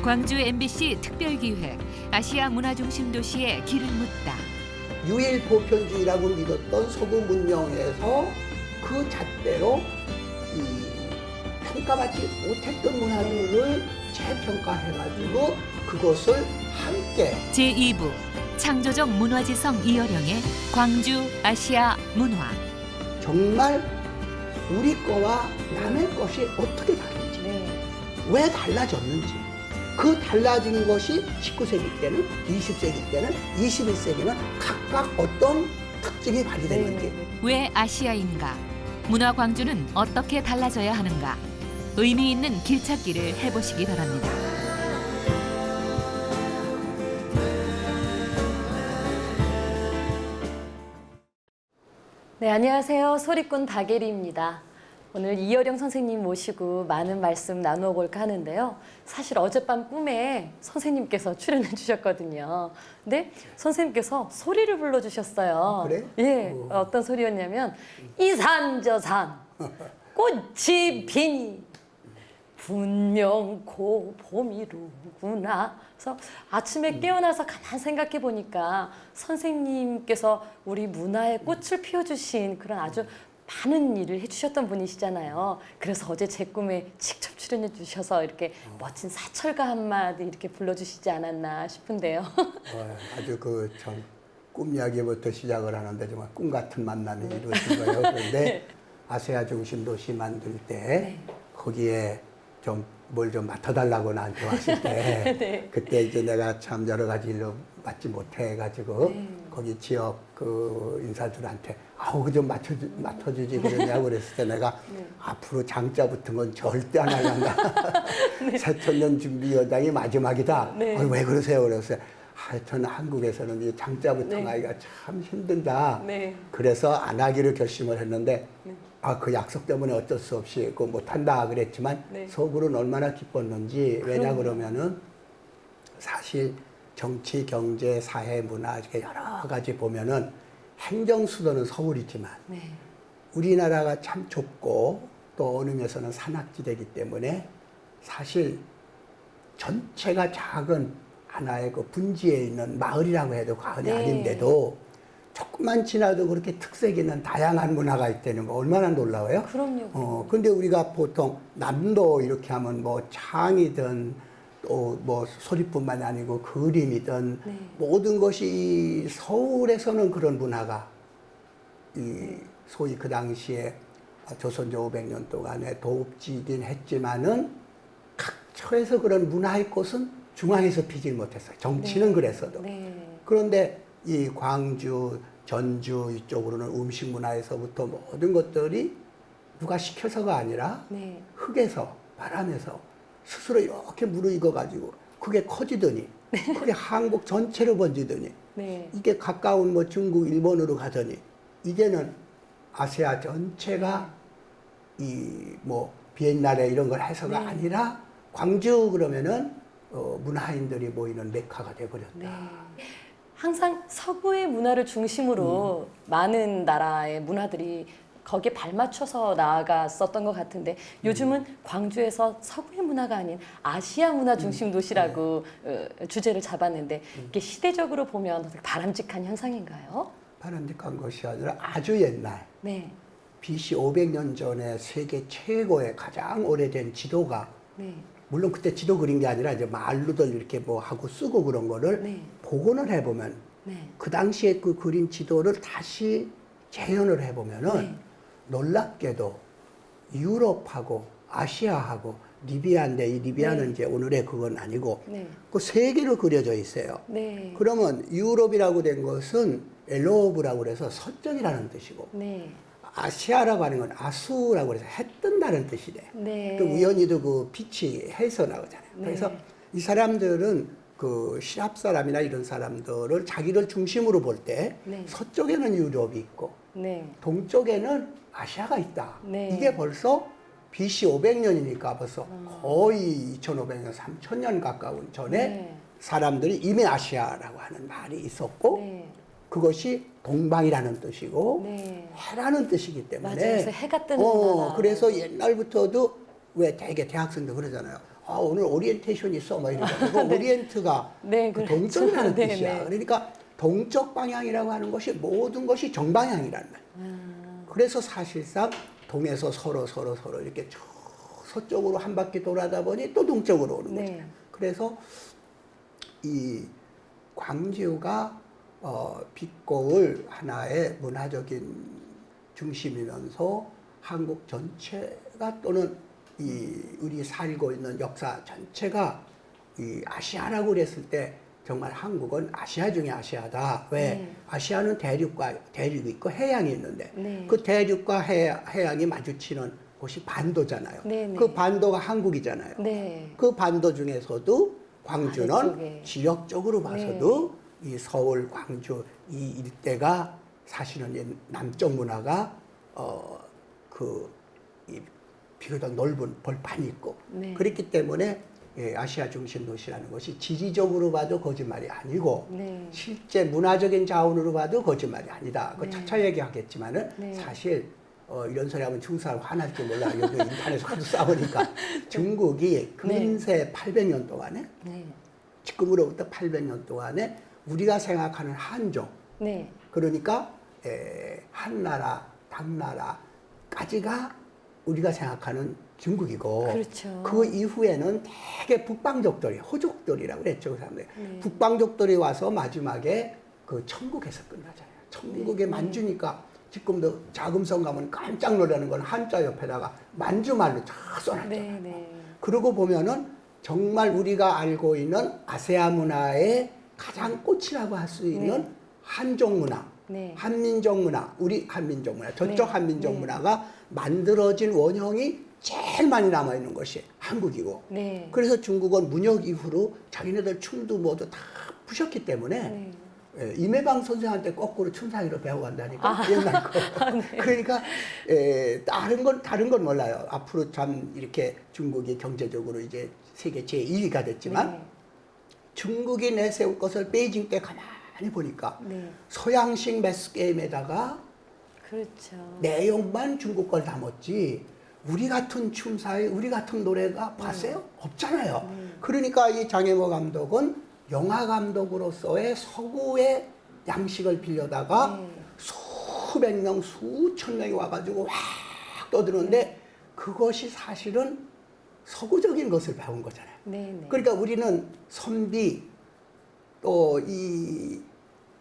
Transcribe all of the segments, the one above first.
광주 MBC 특별기획 아시아 문화중심 도시의 길을 묻다. 유일 보편주의라고 믿었던 서구 문명에서 그 잣대로 평가받지 못했던 문화들을 재평가해가지고 그것을 함께 제2부 창조적 문화지성 이어령의 광주 아시아 문화. 정말 우리 거와 남의 것이 어떻게 다른지, 왜 달라졌는지, 그 달라진 것이 19세기 때는, 20세기 때는, 21세기는 각각 어떤 특징이 발휘됐는지. 왜 아시아인가? 문화 광주는 어떻게 달라져야 하는가? 의미 있는 길찾기를 해보시기 바랍니다. 네, 안녕하세요. 소리꾼 박예리입니다. 오늘 이어령 선생님 모시고 많은 말씀 나누어 볼까 하는데요. 사실 어젯밤 꿈에 선생님께서 출연해 주셨거든요. 근데 선생님께서 소리를 불러주셨어요. 그래? 예, 어떤 소리였냐면 이산저산 꽃이 피니 분명 고 봄이로구나. 그래서 아침에 깨어나서 가만 생각해 보니까 선생님께서 우리 문화의 꽃을 피워주신 그런 아주 많은 일을 해주셨던 분이시잖아요. 그래서 어제 제 꿈에 직접 출연해 주셔서 이렇게 멋진 사철가 한마디 이렇게 불러주시지 않았나 싶은데요. 아주 꿈 이야기부터 시작을 하는데 정말 꿈 같은 만남이 이루어진 거예요. 그런데 네. 아시아 중심 도시 만들 때 거기에 뭘 좀 맡아달라고 나한테 왔을 때 네. 그때 이제 내가 참 여러 가지 일로 맡지 못해가지고 거기 지역 인사들한테 그거 좀 맡아주지 그러냐고 그랬을 때 내가 앞으로 장자 붙은 건 절대 안 할란다. 새천년 준비 여당이 마지막이다. 네. 왜 그러세요? 그랬어요. 하여튼 한국에서는 이 장자 붙은 아이가 참 힘들다. 네. 그래서 안 하기로 결심을 했는데 그 약속 때문에 어쩔 수 없이 그거 못한다 그랬지만 속으로는 얼마나 기뻤는지. 왜냐 그러면은 사실 정치, 경제, 사회, 문화 이렇게 여러 가지 보면은 행정 수도는 서울이지만 우리나라가 참 좁고 또 어느 면에서는 산악지대이기 때문에 사실 전체가 작은 하나의 그 분지에 있는 마을이라고 해도 과언이 아닌데도 조금만 지나도 그렇게 특색 있는 다양한 문화가 있다는 거 얼마나 놀라워요? 그럼요. 근데 우리가 보통 남도 이렇게 하면 뭐 창이든 또 뭐 소리뿐만 아니고 그림이든 모든 것이 서울에서는 그런 문화가 소위 그 당시에 조선조 500년 동안에 도읍지긴 했지만은 각처에서 그런 문화의 꽃은 중앙에서 피질 못했어요. 정치는 그랬어도. 그런데 이 광주, 전주 이쪽으로는 음식 문화에서부터 모든 것들이 누가 시켜서가 아니라 흙에서, 바람에서 스스로 이렇게 무르익어가지고 그게 커지더니 그게 한국 전체로 번지더니 이게 가까운 뭐 중국, 일본으로 가더니 이제는 아시아 전체가 이 뭐 비엔날레 이런 걸 해서가 아니라 광주 그러면은 문화인들이 모이는 메카가 돼버렸다. 항상 서구의 문화를 중심으로 많은 나라의 문화들이 거기에 발맞춰서 나아갔었던 것 같은데 요즘은 광주에서 서구의 문화가 아닌 아시아 문화 중심 도시라고 주제를 잡았는데 이게 시대적으로 보면 바람직한 현상인가요? 바람직한 것이 아니라 아주 옛날 BC 500년 전에 세계 최고의 가장 오래된 지도가 물론 그때 지도 그린 게 아니라 이제 말로들 이렇게 뭐 하고 쓰고 그런 거를 복원을 해보면 그 당시에 그 그린 지도를 다시 재현을 해보면은 놀랍게도 유럽하고 아시아하고 리비아인데 이 리비아는 이제 오늘의 그건 아니고 그 세 개로 그려져 있어요. 그러면 유럽이라고 된 것은 엘로브라고 그래서 서쪽이라는 뜻이고 아시아라고 하는 건 아수라고 그래서 해 뜬다는 뜻이래. 또 우연히도 그 빛이 해서 나오잖아요. 그래서 이 사람들은 그 시랍 사람이나 이런 사람들을 자기를 중심으로 볼 때 서쪽에는 유럽이 있고 동쪽에는 아시아가 있다. 이게 벌써 BC 500년이니까 벌써 거의 2500년, 3000년 가까운 전에 사람들이 이미 아시아라고 하는 말이 있었고 그것이 동방이라는 뜻이고 해라는 뜻이기 때문에 맞아요. 그래서 해가 뜨는 나라. 그래서 옛날부터도 왜 되게 대학생도 그러잖아요. 오늘 오리엔테이션 있어 막 이러고 네. 오리엔트가 네, 그 그렇죠. 동쪽이라는 네, 뜻이야. 네. 그러니까 동쪽 방향이라고 하는 것이 모든 것이 정방향이라는 거야. 그래서 사실상 동에서 서로 이렇게 저 서쪽으로 한 바퀴 돌아다 보니 또 동쪽으로 오는 거죠. 네. 그래서 이 광주가 빛고울 하나의 문화적인 중심이면서 한국 전체가 또는 우리 살고 있는 역사 전체가 이 아시아라고 그랬을 때 정말 한국은 아시아 중에 아시아다. 왜? 아시아는 대륙이 있고 해양이 있는데 네. 그 대륙과 해양이 마주치는 곳이 반도잖아요. 네, 네. 그 반도가 한국이잖아요. 네. 그 반도 중에서도 광주는 아래쪽에. 지역적으로 봐서도 이 서울, 광주 이 일대가 사실은 이 남쪽 문화가 이 비교적 넓은 벌판이 있고 네. 그렇기 때문에 아시아 중심 도시라는 것이 지리적으로 봐도 거짓말이 아니고 네. 실제 문화적인 자원으로 봐도 거짓말이 아니다. 그 네. 차차 얘기하겠지만은 네. 사실 이런 소리 하면 중국 사람 화날지 몰라. 여기 인터넷에서 하도 싸우니까 중국이 근세 800년 동안에 네. 지금으로부터 800년 동안에 우리가 생각하는 한족 네. 그러니까 한나라, 당나라까지가 우리가 생각하는 중국이고 그렇죠. 그 이후에는 대개 북방족들이 호족들이라고 그랬죠 그 사람들. 네. 북방족들이 와서 마지막에 그 천국에서 끝나잖아요. 천국에 만주니까 지금도 자금성 가면 깜짝 놀라는 건 한자 옆에다가 만주말로 쫙 써놨잖아요. 네, 네. 그러고 보면은 정말 우리가 알고 있는 아세아 문화의 가장 꽃이라고 할 수 있는 한족 문화, 네. 한민족 문화, 우리 한민족 문화, 저쪽 네. 한민족 네. 문화가 만들어진 원형이 제일 많이 남아있는 것이 한국이고 네. 그래서 중국은 문혁 이후로 자기네들 춤도 모두 다 부셨기 때문에 네. 임혜방 선생한테 거꾸로 춤사위로 배워간다니까 옛날 거. 네. 그러니까 다른 건 몰라요. 앞으로 참 이렇게 중국이 경제적으로 이제 세계 제2위가 됐지만 네. 중국이 내세울 것을 베이징 때 가만히 보니까 네. 서양식 매스 게임에다가 그렇죠. 내용만 중국 걸 담았지 우리 같은 춤사위, 우리 같은 노래가 봤어요? 없잖아요. 그러니까 이 장혜모 감독은 영화 감독으로서의 서구의 양식을 빌려다가 수백 명, 수천 명이 와가지고 확 떠드는데 그것이 사실은 서구적인 것을 배운 거잖아요. 네, 네. 그러니까 우리는 선비 또 이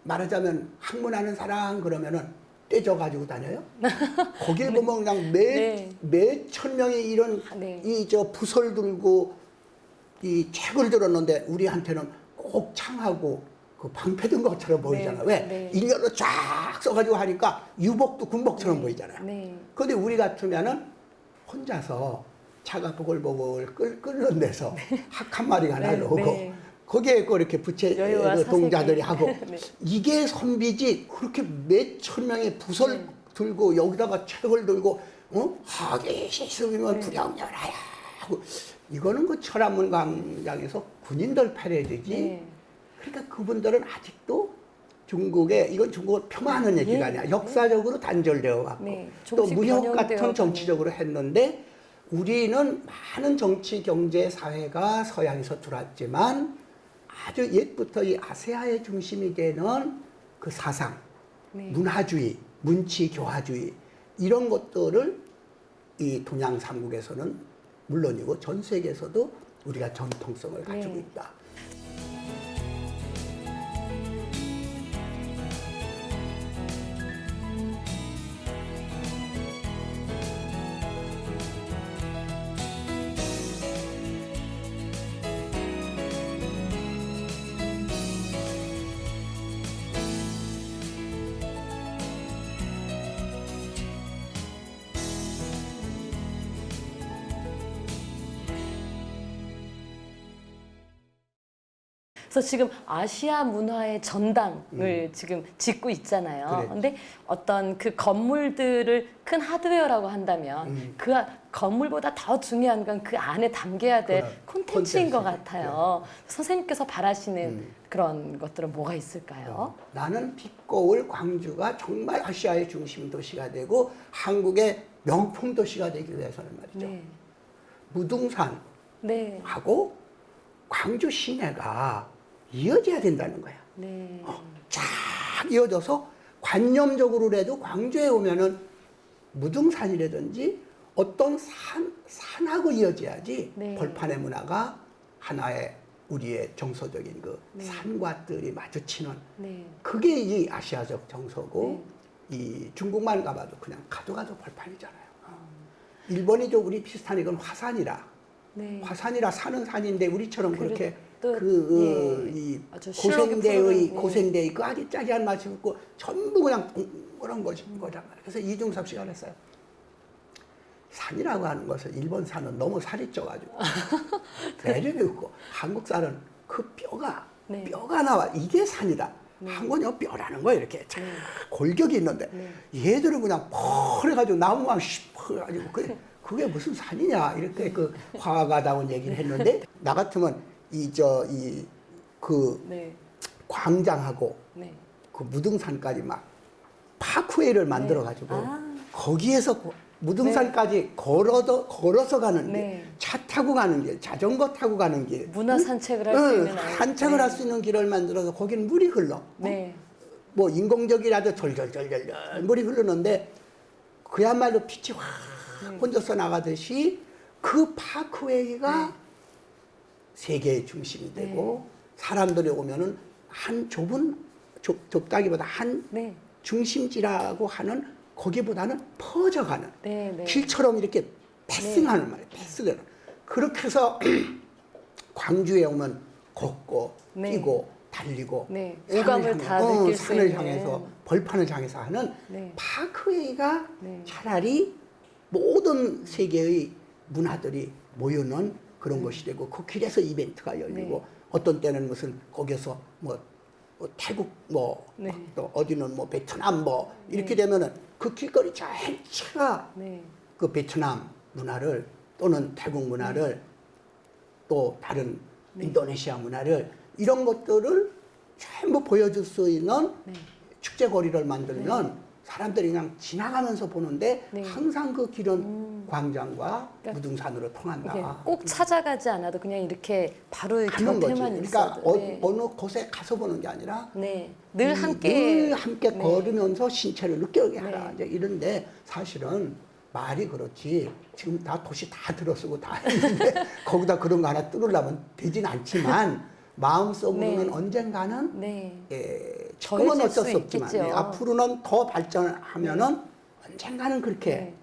말하자면 학문하는 사람 그러면은 떼져 가지고 다녀요. 거길 보면 그냥 몇천 명이 이런 네. 이 저 부설 들고 이 책을 들었는데 우리한테는 꼭 창하고 그 방패 든 것처럼 보이잖아요. 왜? 네. 일렬로 쫙 써가지고 하니까 유복도 군복처럼 보이잖아요. 네. 근데 우리 같으면은 혼자서 차가 보글보글 끓는 데서 학 한 마리가 날라오고 네. 거기에 그 이렇게 부채 여유와 그 동자들이 사색이. 하고 네. 이게 선비지 그렇게 몇천 명의 부설 들고 여기다가 책을 들고 하기시 쓰면 불영렬하야 하고 이거는 그 철안문 광장에서 군인들 패러디지. 네. 그러니까 그분들은 아직도 이건 중국을 폄하하는 얘기가 아니야. 역사적으로 단절되어 갖고 네. 또 조금씩 무역 변형되어 같은 정치적으로 했는데 우리는 많은 정치, 경제, 사회가 서양에서 들어왔지만 아주 옛부터 이 아세아의 중심이 되는 그 사상, 문화주의, 문치, 교화주의 이런 것들을 이 동양 삼국에서는 물론이고 전 세계에서도 우리가 전통성을 가지고 있다. 그래서 지금 아시아 문화의 전당을 지금 짓고 있잖아요. 그래. 근데 어떤 그 건물들을 큰 하드웨어라고 한다면 그 건물보다 더 중요한 건 그 안에 담겨야 될 그래. 콘텐츠인 것 콘텐츠. 같아요. 선생님께서 바라시는 그런 것들은 뭐가 있을까요? 나는 빛고울 광주가 정말 아시아의 중심 도시가 되고 한국의 명품 도시가 되기 위해서는 말이죠. 네. 무등산, 네. 하고 광주 시내가 이어져야 된다는 거야. 네. 쫙 이어져서 관념적으로라도 광주에 오면은 무등산이라든지 어떤 산하고 이어져야지 네. 벌판의 문화가 하나의 우리의 정서적인 그 네. 산과 뜰이 마주치는 네. 그게 이 아시아적 정서고 이 중국만 가봐도 그냥 가도 벌판이잖아요. 일본이도 우리 비슷한 이건 화산이라. 네. 화산이라 사는 산인데 우리처럼 그렇게 또, 이 아주 실록이 푸르는, 고생대의 그 아리짜리한 맛이 없고 전부 그냥 그런 거잖아요. 그래서 이중섭 씨가 그랬어요. 산이라고 하는 것은 일본 산은 너무 살이 쪄가지고 매력이 없고 한국 산은 그 뼈가 나와 이게 산이다. 한국은 뼈라는 거예요. 이렇게 쫙 골격이 있는데 얘들은 그냥 펄해가지고 나무만 씹어가지고 그게 무슨 산이냐 이렇게 그 화가다운 얘기를 했는데 나 같으면 그 광장하고 그 무등산까지 막 파크웨이를 만들어가지고 거기에서 무등산까지 걸어서 가는 길, 차 타고 가는 길, 자전거 타고 가는 길, 문화 산책을 할 수 있는 산책을 할 수 있는 길을 만들어서 거기는 물이 흘러. 뭐 인공적이라도 절절절절 물이 흐르는데 그야말로 빛이 확 번져서 나가듯이 그 파크웨이가 세계의 중심이 되고 사람들이 오면은 한 좁다기보다 한 중심지라고 하는 거기보다는 퍼져가는 길처럼 이렇게 패싱하는 말이에요. 패스되는. 그렇게 해서 광주에 오면 걷고 뛰고 달리고 오감을 다 느낄 수 산을 있는. 향해서 벌판을 향해서 하는 파크웨이가 차라리 모든 세계의 문화들이 모여는 그런 것이 되고 그 길에서 이벤트가 열리고 어떤 때는 무슨 거기서 뭐 태국 또 어디는 뭐 베트남 이렇게 되면은 그 길거리 전체가 그 베트남 문화를 또는 태국 문화를 또 다른 인도네시아 문화를 이런 것들을 전부 보여줄 수 있는 축제거리를 만들면 사람들이 그냥 지나가면서 보는데 항상 그 길은 광장과 무등산으로 통한다. 꼭 찾아가지 않아도 그냥 이렇게 바로 가는 거지. 곁에만 그러니까 있어도 어느 곳에 가서 보는 게 아니라 늘 함께 걸으면서 신체를 느끼게 하라. 이제 이런데 사실은 말이 그렇지. 지금 다 도시 다 들어쓰고 다 했는데 거기다 그런 거 하나 뚫으려면 되진 않지만 마음속으로는 언젠가는 지금은 어쩔 수 없지만 앞으로는 더 발전하면은 언젠가는 그렇게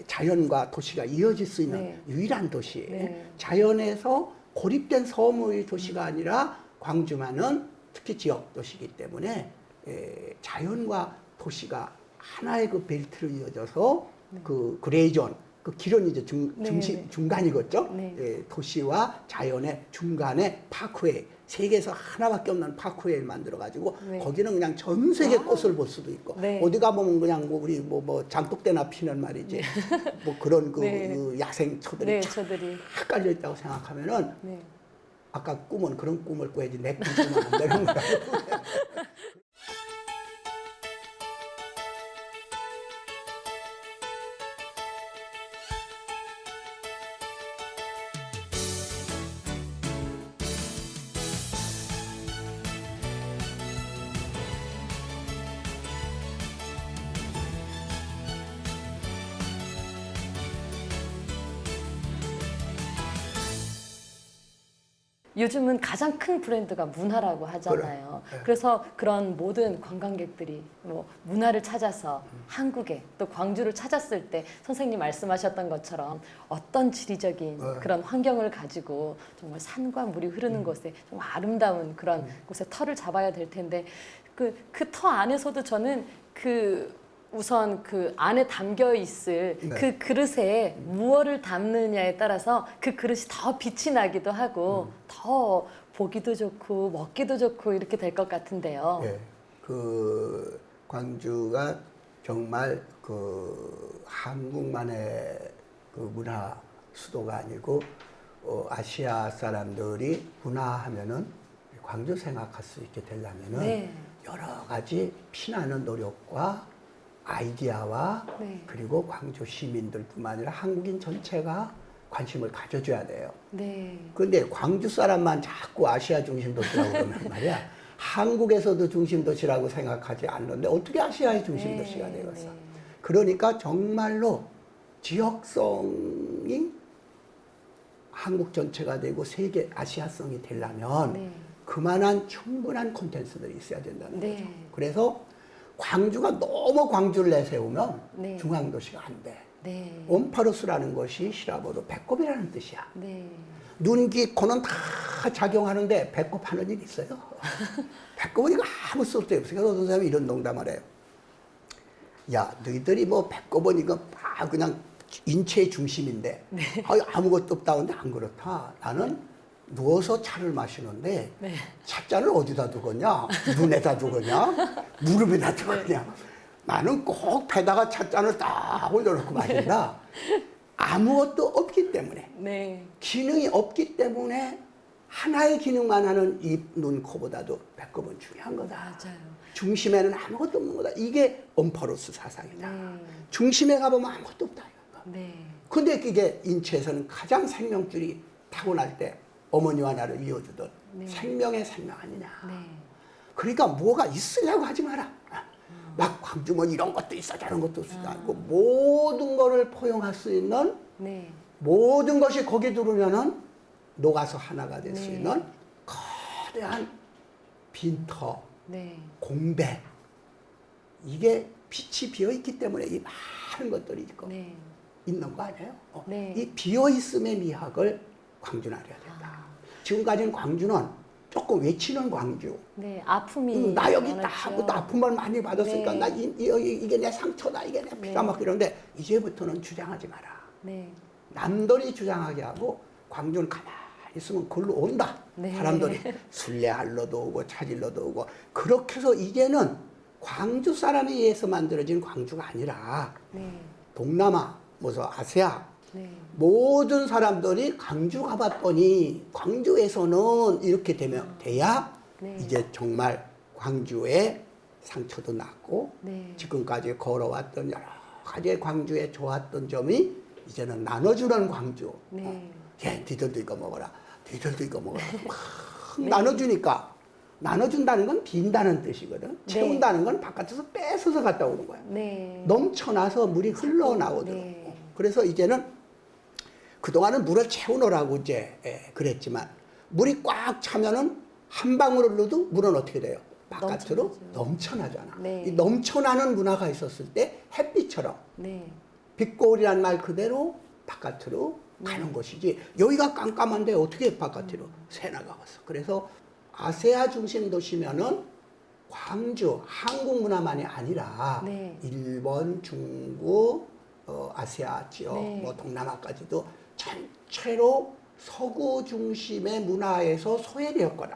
자연과 도시가 이어질 수 있는 유일한 도시. 자연에서 고립된 섬의 도시가 아니라 광주만은 특히 지역 도시이기 때문에 자연과 도시가 하나의 그 벨트로 이어져서 그 그레이존 그 길은 이제 중간이겠죠. 도시와 자연의 중간에 파크웨이 세계에서 하나밖에 없는 파크웨이를 만들어 가지고 거기는 그냥 전 세계 꽃을 볼 수도 있고 어디 가보면 그냥 뭐 우리 뭐 장독대나 피는 말이지 뭐 그런 그 야생초들이 쫙 깔려 있다고 생각하면은 아까 꿈은 그런 꿈을 꿔야지 내 꿈 꾸면 안 되는 거라고. 요즘은 가장 큰 브랜드가 문화라고 하잖아요. 그래서 그런 모든 관광객들이 뭐 문화를 찾아서 한국에 또 광주를 찾았을 때 선생님 말씀하셨던 것처럼 어떤 지리적인 그런 환경을 가지고 정말 산과 물이 흐르는 곳에 정말 아름다운 그런 곳에 터를 잡아야 될 텐데 그 터 안에서도 저는 우선 그 안에 담겨 있을 그 그릇에 무엇을 담느냐에 따라서 그 그릇이 더 빛이 나기도 하고 더 보기도 좋고 먹기도 좋고 이렇게 될 것 같은데요. 그 광주가 정말 그 한국만의 그 문화 수도가 아니고 아시아 사람들이 문화하면은 광주 생각할 수 있게 되려면은 여러 가지 피나는 노력과 아이디어와 그리고 광주 시민들뿐만 아니라 한국인 전체가 관심을 가져줘야 돼요. 네. 그런데 광주 사람만 자꾸 아시아 중심 도시라고 그러면 말이야. 한국에서도 중심 도시라고 생각하지 않는데 어떻게 아시아의 중심 도시가 되겠어? 그러니까 정말로 지역성이 한국 전체가 되고 세계 아시아성이 되려면 그만한 충분한 콘텐츠들이 있어야 된다는 거죠. 그래서 광주가 너무 광주를 내세우면 중앙도시가 안 돼. 옴파루스라는 것이 시라버로 배꼽이라는 뜻이야. 눈, 귀, 코는 다 작용하는데 배꼽 하는 일이 있어요. 배꼽은 이거 아무 쓸데 없어요. 그래서 어떤 사람이 이런 농담을 해요. 야, 너희들이 뭐 배꼽은 이거 다 그냥 인체의 중심인데 아무것도 없다는데 안 그렇다. 나는 누워서 차를 마시는데 찻잔을 어디다 두겠냐? 눈에다 두겠냐? 무릎에다 두겠냐? 나는 꼭 배다가 찻잔을 딱 올려놓고 마신다. 아무것도 없기 때문에 기능이 없기 때문에 하나의 기능만 하는 입, 눈, 코보다도 배꼽은 중요한 거다. 맞아요. 중심에는 아무것도 없는 거다. 이게 옴파루스 사상이다. 중심에 가보면 아무것도 없다. 근데 이게 인체에서는 가장 생명줄이 타고날 때 어머니와 나를 이어주던 생명의 생명 아니냐. 그러니까 뭐가 있으려고 하지 마라. 막 광주면 이런 것도 있어 저런 것도 있어 않고 모든 거를 포용할 수 있는 모든 것이 거기 들어오면은 녹아서 하나가 될 수 있는 거대한 빈터, 공백 이게 빛이 비어있기 때문에 이 많은 것들이 있고 있는 거 아니에요? 이 비어있음의 미학을 광주는 알아야 된다. 지금까지는 광주는 조금 외치는 광주. 아픔이 나 여기 있다 하고 또 아픔을 많이 받았으니까 나 이게 내 상처다 이게 내 피가 막 이런데 이제부터는 주장하지 마라. 남들이 주장하게 하고 광주는 가만히 있으면 글로 온다. 사람들이 순례하러도 오고 찾으러도 오고 그렇게 해서 이제는 광주 사람에 의해서 만들어진 광주가 아니라 동남아, 무슨 아시아 모든 사람들이 광주 가봤더니 광주에서는 이렇게 되면 돼야 이제 정말 광주의 상처도 낫고 지금까지 걸어왔던 여러 가지의 광주에 좋았던 점이 이제는 나눠주는 광주. 니들도 이거 먹어라. 니들도 이거 먹어라. 막 나눠주니까 나눠준다는 건 빈다는 뜻이거든. 채운다는 건 바깥에서 뺏어서 갔다 오는 거야. 넘쳐나서 물이 흘러나오더라고. 그래서 이제는 그동안은 물을 채우느라고 이제 그랬지만 물이 꽉 차면은 한 방울 흘러도 물은 어떻게 돼요? 바깥으로 넘쳐나잖아. 이 넘쳐나는 문화가 있었을 때 햇빛처럼 빛거울이란 말 그대로 바깥으로 가는 것이지 여기가 깜깜한데 어떻게 바깥으로 새나가겠어. 그래서 아세아 중심 도시면은 광주, 한국 문화만이 아니라 일본, 중국, 아시아 지역, 뭐 동남아까지도 전체로 서구 중심의 문화에서 소외되었거나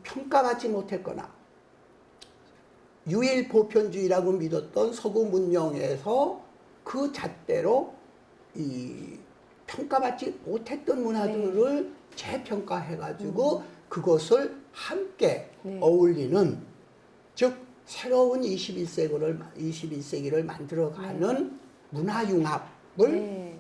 평가받지 못했거나 유일 보편주의라고 믿었던 서구 문명에서 그 잣대로 이 평가받지 못했던 문화들을 재평가해가지고 그것을 함께 어울리는 즉 새로운 21세기를 만들어가는 문화융합을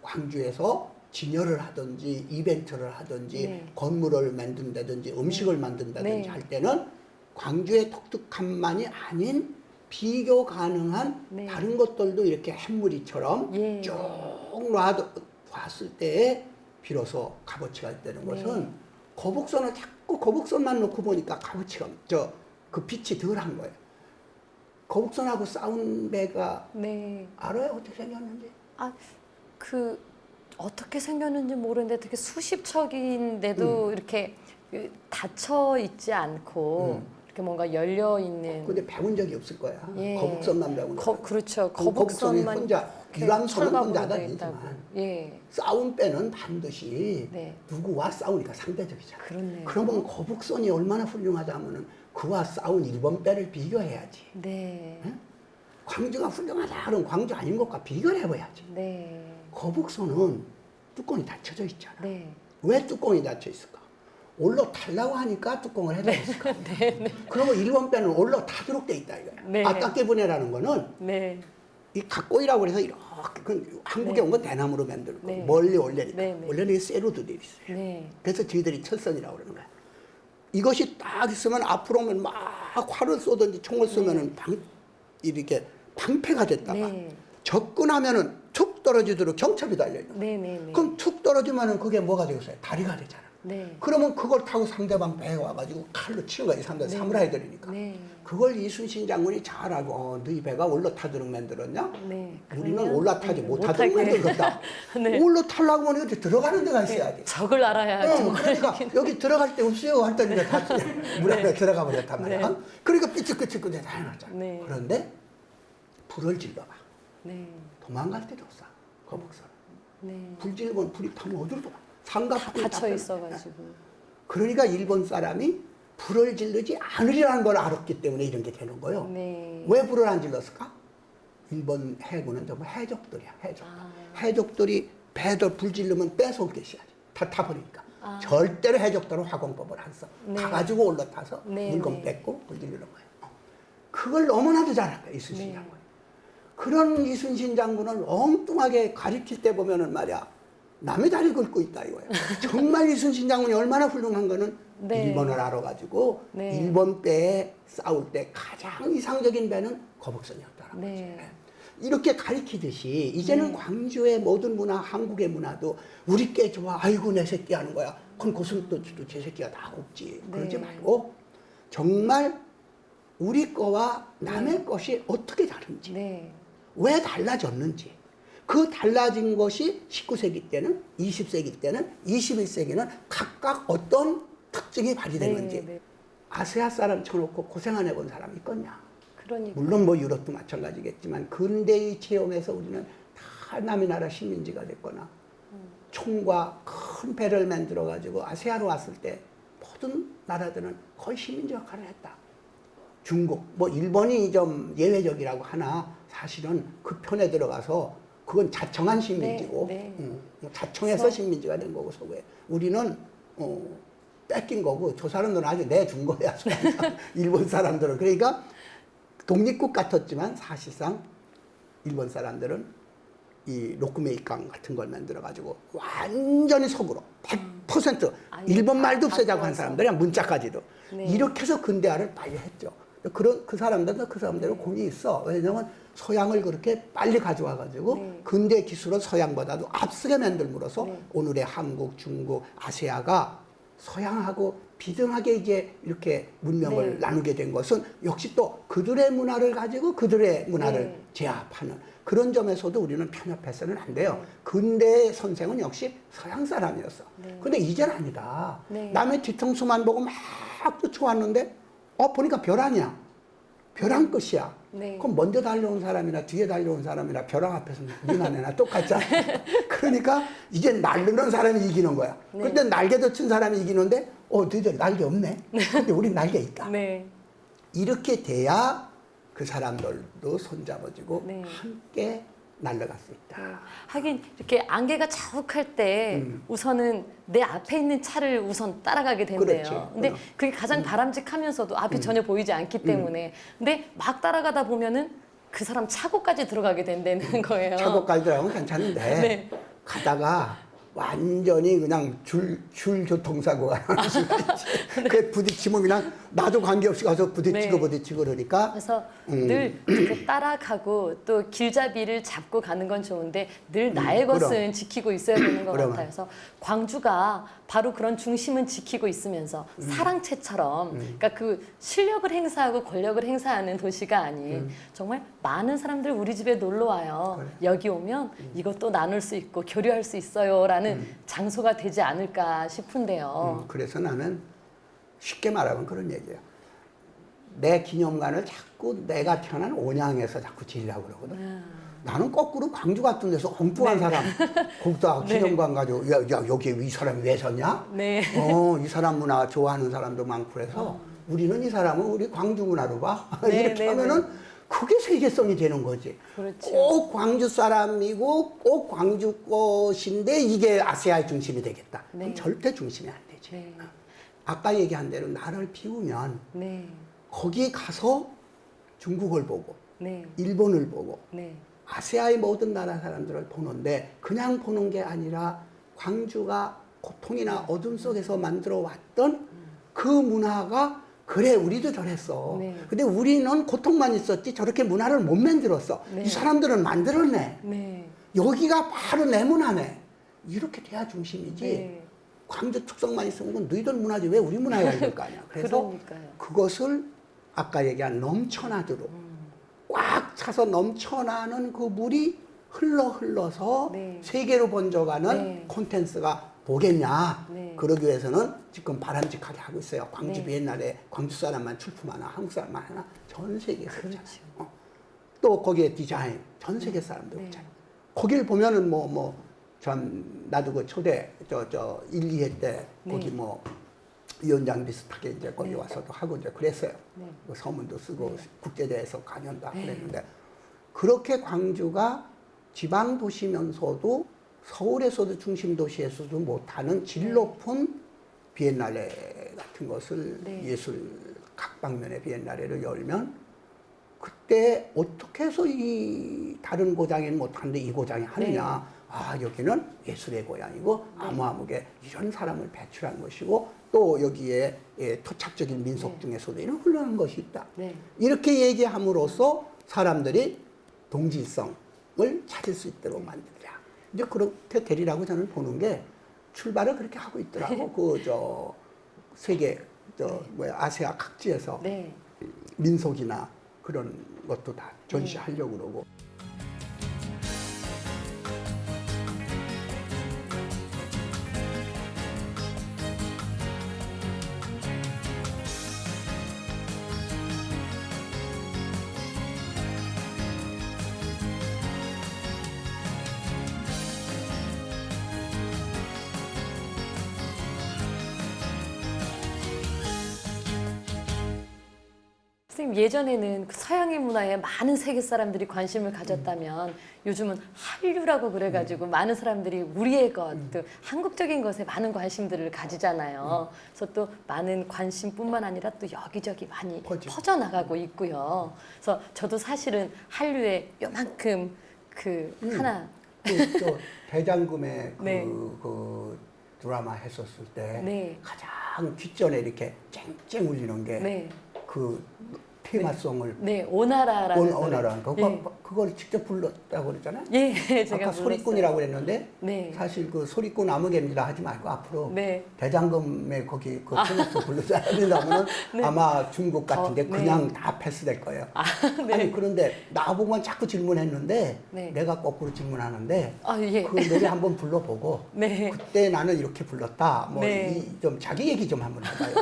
광주에서 진열을 하든지 이벤트를 하든지 건물을 만든다든지 음식을 만든다든지 할 때는 광주의 독특함만이 아닌 비교 가능한 다른 것들도 이렇게 햇무리처럼 쭉 놨을 때에 비로소 값어치가 있다는 것은 거북선을 자꾸 거북선만 놓고 보니까 값어치가 그 빛이 덜한 거예요. 거북선하고 싸운 배가 알아요? 어떻게 생겼는지? 어떻게 생겼는지 모르는데 되게 수십 척인데도 이렇게 닫혀 있지 않고 이렇게 뭔가 열려 있는. 근데 배운 적이 없을 거야. 거북선만 배운 거. 그렇죠. 거북선이 혼자 유람선은 혼자다 아니지만 싸운 배는 반드시 누구와 싸우니까 상대적이잖아. 그러면 거북선이 얼마나 훌륭하다면은 그와 싸운 일본 배를 비교해야지. 응? 광주가 훌륭하다 그럼 광주 아닌 것과 비교를 해봐야지. 거북선은 뚜껑이 닫혀져 있잖아. 왜 뚜껑이 닫혀 있을까? 올라타려고 하니까 뚜껑을 해다 있을까? 그러면 일본 배는 올라타도록 돼 있다 이거야. 아깝게 보내라는 거는 이 각고이라고 해서 이렇게 한국에 네. 온 건 대나무로 만들고 네. 멀리 올려니까 네, 네. 원래는 이 쇠로들이 있어요. 네. 그래서 저희들이 철선이라고 그러는 거야. 이것이 딱 있으면 앞으로 오면 막 활을 쏘든지 총을 쏘면은 이렇게 방패가 됐다가 네. 접근하면은 툭 떨어지도록 경첩이 달려있는 거야. 네, 네, 네. 그럼 툭 떨어지면은 그게 뭐가 되겠어요? 다리가 되잖아. 네. 그러면 그걸 타고 상대방 배에 와가지고 칼로 치는 거야. 이 사람들 네. 사무라이들이니까. 네. 그걸 이순신 장군이 잘 알고 너희 배가 올라타도록 만들었냐? 네. 우리는 그러면 올라타지 네, 못하도록 못하게. 만들었다. 네. 올라타려고 하면 어디 들어가는 데가 있어야지. 적을 알아야죠. 그러니까 여기 들어갈 데 없어요. 했더니 다 물 안에 들어가 버렸단 말이야. 네. 그러니까 삐ጭ삐ጭ 다 해놨잖아. 네. 그런데 불을 질러봐. 네. 도망갈 데도 없어. 거북선은. 네. 불 질면 불이 타면 어디로 도망가? 삼각불이 닫혀 있어가지고. 그러니까 일본 사람이 불을 지르지 않으리라는 걸 알았기 때문에 이런 게 되는 거예요. 네. 왜 불을 안 질렀을까? 일본 해군은 정말 해적들이야, 해적. 해적들이 배들 불 지르면 뺏어올 것이야지. 다 타버리니까. 절대로 해적들은 화공법을 안 써. 네. 가가지고 올라타서 네, 물건 네. 뺏고 불 지르는 거예요. 그걸 너무나도 잘한 거야, 이순신 네. 장군. 그런 이순신 장군을 엉뚱하게 가리킬 때 보면은 말이야. 남의 다리 긁고 있다 이거예요. 정말 이순신 장군이 얼마나 훌륭한 거는 네. 일본을 알아가지고 네. 일본 배에 싸울 때 가장 이상적인 배는 거북선이었다는 네. 거죠. 이렇게 가리키듯이 이제는 광주의 모든 문화, 한국의 문화도 우리 게 좋아. 아이고 내 새끼 하는 거야. 그건 고슴도치도 제 새끼가 다 곱지. 그러지 네. 말고 정말 우리 거와 남의 것이 어떻게 다른지, 네. 왜 달라졌는지, 그 달라진 것이 19세기 때는, 20세기 때는, 21세기는 각각 어떤 특징이 발휘되는지. 네. 아시아 사람 쳐놓고 고생 안 해본 사람이 있겠냐. 그러니까. 물론 뭐 유럽도 마찬가지겠지만 근대의 체험에서 우리는 다 남의 나라 식민지가 됐거나 총과 큰 배를 만들어 가지고 아시아로 왔을 때 모든 나라들은 거의 식민지 역할을 했다. 중국, 뭐 일본이 좀 예외적이라고 하나 사실은 그 편에 들어가서 그건 자청한 식민지고 네, 네. 자청해서 식민지가 된 거고 서구에 우리는 뺏긴 거고 저 사람들은 아주 내준 거야. 일본 사람들은. 그러니까 독립국 같았지만 사실상 일본 사람들은 이 로쿠메이강 같은 걸 만들어 가지고 완전히 속으로 100% 일본 말도 없애자고 한 사람들이야. 문자까지도. 네. 이렇게 해서 근대화를 빨리 했죠. 그 사람들도 그 사람대로 공이 있어. 왜냐면 서양을 그렇게 빨리 가져와 가지고 네. 근대 기술은 서양보다도 앞서게 만들므로써 네. 오늘의 한국, 중국, 아시아가 서양하고 비등하게 이제 이렇게 문명을 네. 나누게 된 것은 역시 또 그들의 문화를 가지고 그들의 문화를 네. 제압하는 그런 점에서도 우리는 편협해서는 안 돼요. 근대의 선생은 역시 서양 사람이었어. 네. 근데 이제는 아니다. 네. 남의 뒤통수만 보고 막 쫓아왔는데 보니까 벼랑이야. 벼랑 끝이야. 네. 그럼 먼저 달려온 사람이나 뒤에 달려온 사람이나 벼랑 앞에서 니나내나 똑같잖아. 그러니까 이제 날르는 사람이 이기는 거야. 네. 근데 날개도 친 사람이 이기는데 너희들 날개 없네. 근데 우린 날개 있다. 네. 이렇게 돼야 그 사람들도 손잡아주고 네. 함께 날아갈 수 있다. 네. 하긴 이렇게 안개가 자욱할 때 우선은 내 앞에 있는 차를 우선 따라가게 된대요. 그렇죠. 근데 그게 가장 바람직하면서도 앞이 전혀 보이지 않기 때문에 근데 막 따라가다 보면은 그 사람 차고까지 들어가게 된다는 거예요. 차고 깔더라고는 괜찮은데 네. 가다가 완전히 그냥 줄 교통사고가 나는 순간이지. 그 부딪히면 그냥 나도 관계없이 가서 부딪히고 네. 부딪히고 그러니까 그래서 늘 이렇게 따라가고 또 길잡이를 잡고 가는 건 좋은데 늘 나의 그럼. 것은 지키고 있어야 되는 것 그러면. 같아요. 그래서 광주가 바로 그런 중심은 지키고 있으면서 사랑채처럼 그러니까 그 실력을 행사하고 권력을 행사하는 도시가 아닌 정말 많은 사람들 우리 집에 놀러 와요. 그래. 여기 오면 이것도 나눌 수 있고 교류할 수 있어요라는 장소가 되지 않을까 싶은데요. 그래서 나는 쉽게 말하면 그런 얘기예요. 내 기념관을 자꾸 내가 태어난 온양에서 자꾸 지으려고 그러거든. 나는 거꾸로 광주 같은 데서 엉뚱한 사람 거기다 네. 기념관 가지고 야 여기 이 사람이 왜 섰냐? 네. 이 사람 문화 좋아하는 사람도 많고 그래서 우리는 이 사람은 우리 광주 문화로 봐. 네, 이렇게 네, 하면은 그게 세계성이 되는 거지. 그렇죠. 꼭 광주 사람이고 꼭 광주 것인데 이게 아시아의 중심이 되겠다. 네. 그럼 절대 중심이 안 되지. 네. 아까 얘기한 대로 나를 비우면 네. 거기 가서 중국을 보고 네. 일본을 보고 네. 아시아의 모든 나라 사람들을 보는데 그냥 보는 게 아니라 광주가 고통이나 어둠 속에서 만들어 왔던 그 문화가 그래 우리도 저랬어. 네. 근데 우리는 고통만 있었지 저렇게 문화를 못 만들었어. 네. 이 사람들은 만들었네. 네. 여기가 바로 내 문화네. 이렇게 돼야 중심이지. 네. 광주 특성만 있으면 그건 너희들 문화지 왜 우리 문화야 이럴 거 아니야. 그래서 그러니까요. 그것을 아까 얘기한 넘쳐나도록 꽉 차서 넘쳐나는 그 물이 흘러서 네. 세계로 번져가는 네. 콘텐츠가 보겠냐. 네. 그러기 위해서는 지금 바람직하게 하고 있어요. 광주 네. 비엔날에 광주 사람만 출품하나 한국 사람만 하나 전 세계에서 그렇죠. 있잖아요. 또 거기에 디자인 전 세계 사람들 네. 있잖아요. 거길 보면은 참 나도 그 초대 1, 2회 때 네. 거기 위원장 비슷하게 이제 거기 네. 와서도 하고 이제 그랬어요. 네. 그 서문도 쓰고 네. 국제대회에서 강연도 하고 네. 그랬는데 그렇게 광주가 지방 도시면서도 서울에서도 중심 도시에서도 못하는 질 높은 비엔날레 같은 것을 네. 예술 각 방면의 비엔날레를 열면 그때 어떻게 해서 이 다른 고장에는 못하는데 이 고장이 하느냐. 네. 아 여기는 예술의 고향이고 아무아무게 이런 사람을 배출한 것이고 또 여기에 토착적인 민속 중에서도 이런 훌륭한 것이 있다. 네. 이렇게 얘기함으로써 사람들이 동질성을 찾을 수 있도록 만들자. 이제 그렇게 되리라고 저는 보는 게 출발을 그렇게 하고 있더라고. 세계 아시아 각지에서 네. 민속이나 그런 것도 다 전시하려고 그러고. 선생님 예전에는 그 서양의 문화에 많은 세계 사람들이 관심을 가졌다면 요즘은 한류라고 그래가지고 많은 사람들이 우리의 것, 또 한국적인 것에 많은 관심들을 가지잖아요. 그래서 또 많은 관심뿐만 아니라 또 여기저기 많이 퍼져나가고 있고요. 그래서 저도 사실은 한류에 요만큼 하나 또 대장금의 네. 그 드라마 했었을 때 네. 가장 귓전에 이렇게 쨍쨍 울리는 게 네. 그 테마송을 네, 오나라라는 오나라는 거 예. 그걸 직접 불렀다고 그랬잖아요. 예, 제가 아까 불렀어요. 소리꾼이라고 그랬는데 네. 사실 그 소리꾼 아무개입니다 하지 말고 앞으로 네. 대장금의 거기 그 테마송 불러줘야 된다면은 네. 아마 중국 같은데 네. 그냥 다 패스될 거예요. 네. 아니 그런데 나보고만 자꾸 질문했는데 네. 내가 거꾸로 질문하는데 아, 예. 그 노래 한번 불러보고 네. 그때 나는 이렇게 불렀다. 네. 좀 자기 얘기 좀 한번 해봐요.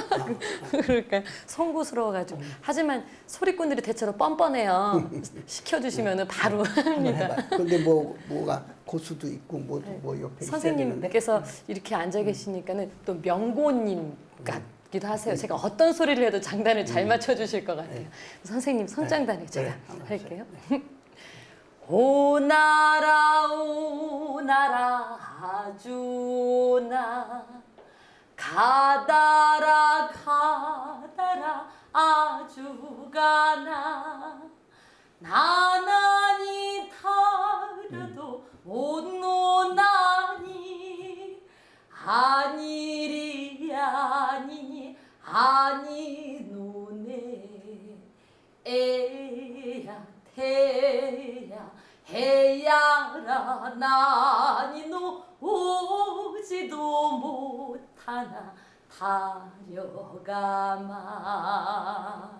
그러니까 송구스러워가지고 하지만 소리꾼들이 대체로 뻔뻔해요. 시켜주시면은 바로 한번 합니다. 해봐요. 근데 뭐가 고수도 있고 뭐 옆에 있어야 되는데 선생님께서 이렇게 앉아 계시니까는 또 명고님 같기도 하세요. 제가 어떤 소리를 해도 장단을 잘 맞춰주실 것 같아요. 선생님 손장단을 제가 한번 할게요. 오나라 오나라 아주나 가다라 가다라 아주가나 나나니 타르도 못 노나니 아니리 아니니 아니 노네 에야 태야 해야라 나니 노 오지도 못하나 다려가마.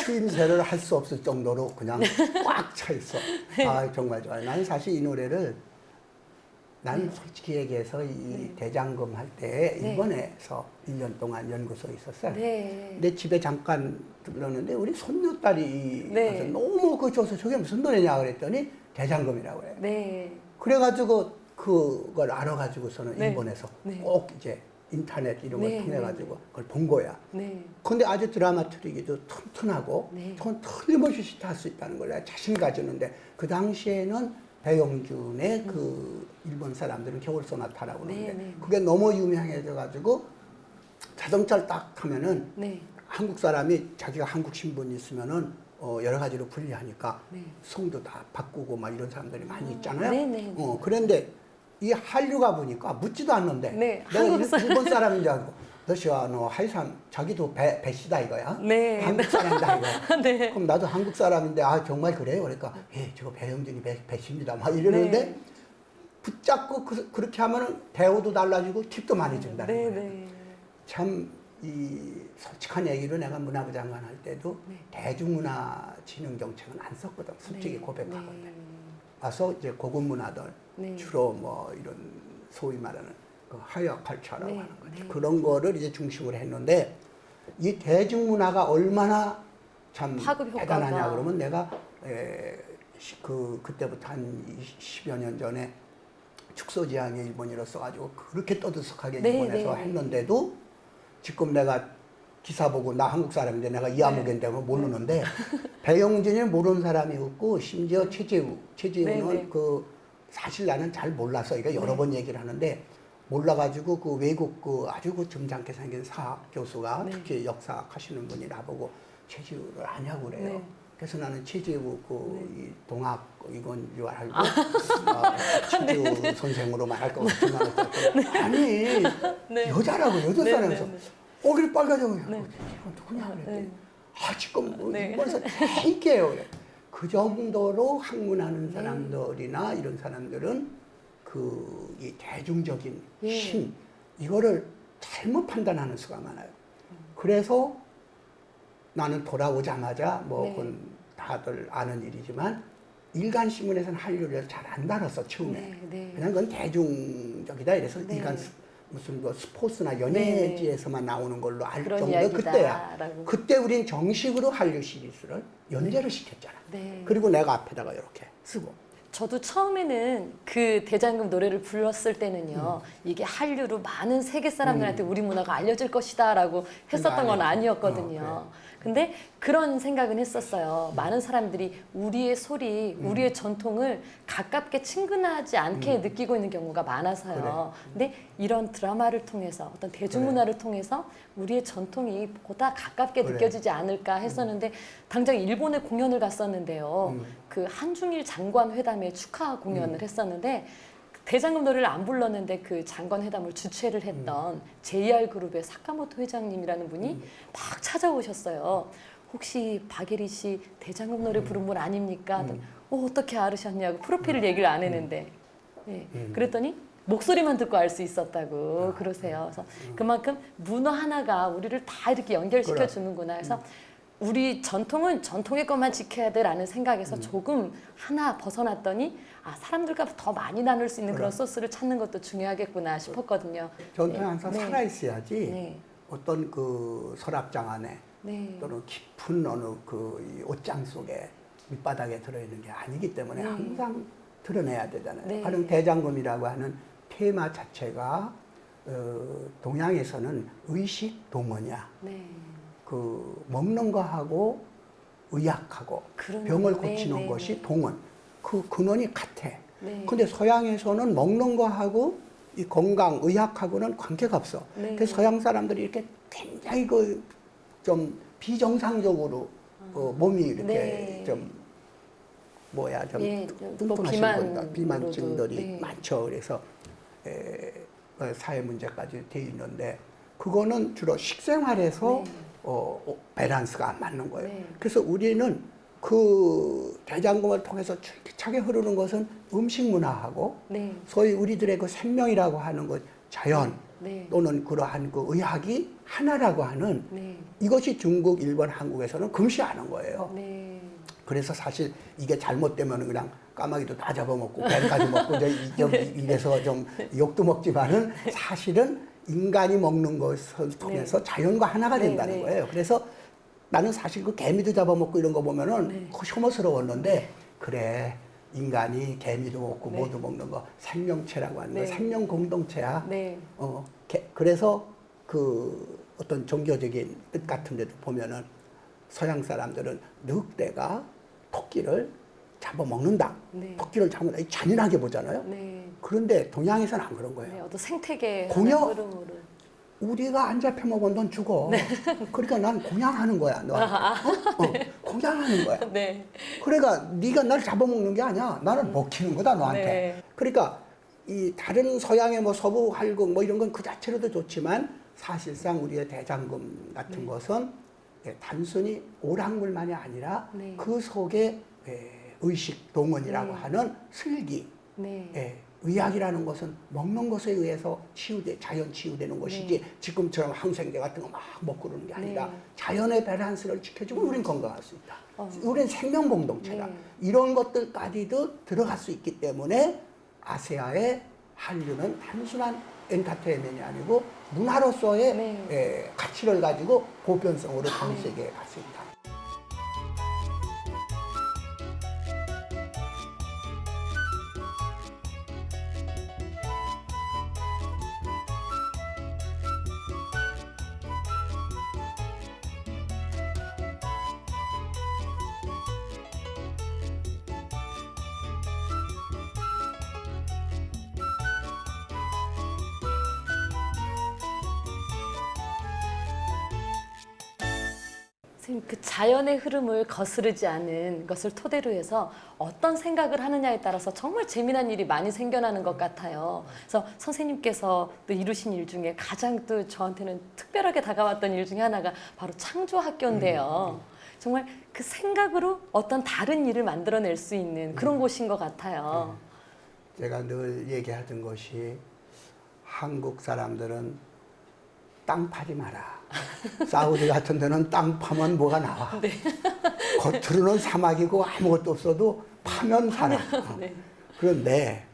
추임새를 할 수 없을 정도로 그냥 꽉 차 있어. 아 정말 좋아요. 나는 사실 이 노래를 나는 솔직히 얘기해서 이 대장금 할 때 일본에서 1년 동안 연구소에 있었어요. 네. 내 집에 잠깐 들렀는데 우리 손녀딸이 네. 와서 너무 그거 줘서 저게 무슨 노래냐 그랬더니 대장금이라고 그래요. 네. 그래가지고 그걸 알아가지고서는 네. 일본에서 네. 꼭 이제 인터넷 이런 걸 네, 통해가지고 그걸 본 거야. 네. 근데 아주 드라마틱이도 튼튼하고 네. 저건 틀림없이 할 수 있다는 걸 내가 자신 가지는데 그 당시에는 배용준의 그 일본 사람들은 겨울 소나타라고 네, 그러는데 네. 그게 너무 유명해져가지고 자동차를 딱 타면은 네. 한국 사람이 자기가 한국 신분이 있으면은 여러 가지로 분리하니까 네. 성도 다 바꾸고 막 이런 사람들이 많이 있잖아요. 네네. 그런데 이 한류가 보니까 묻지도 않는데 네, 내가 한국 사람. 일본 사람인 줄 알고 너시와 너 하이삼 자기도 배시다 이거야? 네. 한국 사람이다 이거. 네. 그럼 나도 한국 사람인데 아 정말 그래요? 그러니까 예 저거 배영준이 배시입니다 막 이러는데 네. 붙잡고 그렇게 하면은 대우도 달라지고 팁도 많이 준다는 네, 거예요. 네. 참 이 솔직한 얘기로 내가 문화부 장관 할 때도 네. 대중문화 진흥 정책은 안 썼거든. 솔직히 네. 고백하건데. 네. 와서 이제 고급 문화들 네. 주로 뭐 이런 소위 말하는 그 하이어 컬처라고 네. 하는 거죠. 네. 그런 거를 이제 중심으로 했는데 이 대중문화가 얼마나 참 파급 효과가. 대단하냐 그러면 내가 그때부터 한 20여 년 전에 축소지향의 일본인으로 써가지고 그렇게 떠들썩하게 네, 일본에서 네. 했는데도 지금 내가 기사 보고 나 한국 사람인데 내가 이하무겐데 모르는데 배영진이 모르는 사람이 없고 심지어 최재우는 네, 네. 그 사실 나는 잘 몰라서 이거 여러 번 얘기를 하는데 몰라가지고 그 외국 그 아주 그 점잖게 생긴 사학 교수가 네. 특히 역사학 하시는 분이 나보고 최재우를 아냐고 그래요. 네. 그래서 나는 최재우 이 동학 이건 줄 알고 최재우 선생으로 말할 것 같지만 아니 네. 여자라고 여자 네, 사람에서 네, 네. 얼굴이 빨개져요. 네. 이건 누구냐 그랬더니 네. 아 지금 뭐 네. 일본에서 인기예요. 그래. 그 정도로 학문하는 사람들이나 이런 사람들은 그 이 대중적인 예. 힘 이거를 잘못 판단하는 수가 많아요. 그래서 나는 돌아오자마자 뭐 네. 그건 다들 아는 일이지만 일간 신문에서는 한류를 잘 안 다뤘어 처음에. 네, 네. 그냥 그건 대중적이다 이래서 네. 일간 무슨 뭐 스포츠나 연예지에서만 나오는 걸로 알 그런 정도 이야기다, 그때야. 라고. 그때 우린 정식으로 한류 시리즈를 연재를 시켰잖아. 네. 그리고 내가 앞에다가 이렇게 쓰고. 저도 처음에는 그 대장금 노래를 불렀을 때는요, 이게 한류로 많은 세계 사람들한테 우리 문화가 알려질 것이다라고 했었던 건 아니었거든요. 근데 그런 생각은 했었어요. 많은 사람들이 우리의 소리, 우리의 전통을 가깝게 친근하지 않게 느끼고 있는 경우가 많아서요. 근데 이런 드라마를 통해서 어떤 대중문화를 통해서 우리의 전통이 보다 가깝게 느껴지지 않을까 했었는데 당장 일본에 공연을 갔었는데요. 그 한중일 장관 회담에 축하 공연을 했었는데 대장금 노래를 안 불렀는데 그 장관 회담을 주최를 했던 JR 그룹의 사카모토 회장님이라는 분이 막 찾아오셨어요. 혹시 박예리 씨 대장금 노래 부른 분 아닙니까? 어떻게 알으셨냐고 프로필을 얘기를 안 했는데 네. 그랬더니 목소리만 듣고 알 수 있었다고 그러세요. 그래서 그만큼 문화 하나가 우리를 다 이렇게 연결시켜 주는구나 해서 우리 전통은 전통의 것만 지켜야 돼라는 생각에서 조금 하나 벗어났더니 아 사람들과 더 많이 나눌 수 있는 그런 소스를 찾는 것도 중요하겠구나 싶었거든요. 전통이 항상 네. 살아있어야지 네. 어떤 그 서랍장 안에 네. 또는 깊은 어느 그 이 옷장 속에 밑바닥에 들어있는 게 아니기 때문에 항상 드러내야 되잖아요. 네. 가령 대장금이라고 하는 테마 자체가 동양에서는 의식 동원이야. 네. 그 먹는 거하고 의학하고 그러네요. 병을 네, 고치는 네, 것이 네. 동원. 그 근원이 같아. 네. 근데 서양에서는 먹는 거하고 이 건강, 의학하고는 관계가 없어. 네. 그래서 서양 사람들이 이렇게 굉장히 그 좀 비정상적으로 몸이 이렇게 네. 좀 뭐야 좀 예, 뚱뚱하신 분들, 비만증들이 네. 많죠. 그래서 사회 문제까지 돼 있는데 그거는 주로 식생활에서 네. 밸런스가 안 맞는 거예요. 네. 그래서 우리는 그 대장금을 통해서 줄기차게 흐르는 것은 음식 문화하고 네. 소위 우리들의 그 생명이라고 하는 것 자연 네. 또는 그러한 그 의학이 하나라고 하는 네. 이것이 중국, 일본, 한국에서는 금시하는 거예요. 네. 그래서 사실 이게 잘못되면 그냥 까마귀도 다 잡아먹고 개까지 먹고 이래서 좀 욕도 먹지만은 사실은 인간이 먹는 것을 통해서 자연과 하나가 된다는 네. 거예요. 그래서 나는 사실 그 개미도 잡아먹고 이런 거 보면은 혐오스러웠는데 그래 인간이 개미도 먹고 뭐도 먹는 거 생명체라고 하는 거 생명 공동체야. 네. 그래서 그 어떤 종교적인 뜻 같은 데도 보면은 서양 사람들은 늑대가 토끼를 잡아먹는다. 네. 토끼를 잡는다. 잔인하게 보잖아요. 네. 그런데 동양에서는 안 그런 네. 거예요. 어떤 생태계 공연? 흐름으로. 우리가 안 잡혀 먹으면 넌 죽어. 그러니까 난 공양하는 거야. 너한테. 공양하는 거야. 네. 그러니까 네가 날 잡아먹는 게 아니야. 나는 먹히는 거다 너한테. 네. 그러니까 이 다른 서양의 뭐 서부 활극 뭐 이런 건 그 자체로도 좋지만 사실상 우리의 대장금 같은 것은 단순히 오락물만이 아니라 그 속에 의식 동원이라고 하는 슬기. 의학이라는 것은 먹는 것에 의해서 자연 치유되는 것이지 지금처럼 항생제 같은 거 막 먹고 그러는 게 아니라 자연의 밸런스를 지켜주면 우린 건강할 수 있다. 우린 생명 공동체다. 이런 것들까지도 들어갈 수 있기 때문에 아세아의 한류는 단순한 엔터테인먼트이 아니고 문화로서의 가치를 가지고 보편성으로 전 세계에 갔습니다. 선생님, 그 자연의 흐름을 거스르지 않은 것을 토대로 해서 어떤 생각을 하느냐에 따라서 정말 재미난 일이 많이 생겨나는 것 같아요. 그래서 선생님께서 또 이루신 일 중에 가장 또 저한테는 특별하게 다가왔던 일 중에 하나가 바로 창조학교인데요. 정말 그 생각으로 어떤 다른 일을 만들어낼 수 있는 그런 곳인 것 같아요. 제가 늘 얘기하던 것이 한국 사람들은 땅 파지 마라. 사우디 같은 데는 땅 파면 뭐가 나와. 겉으로는 사막이고 아무것도 없어도 파면 살아. 그런데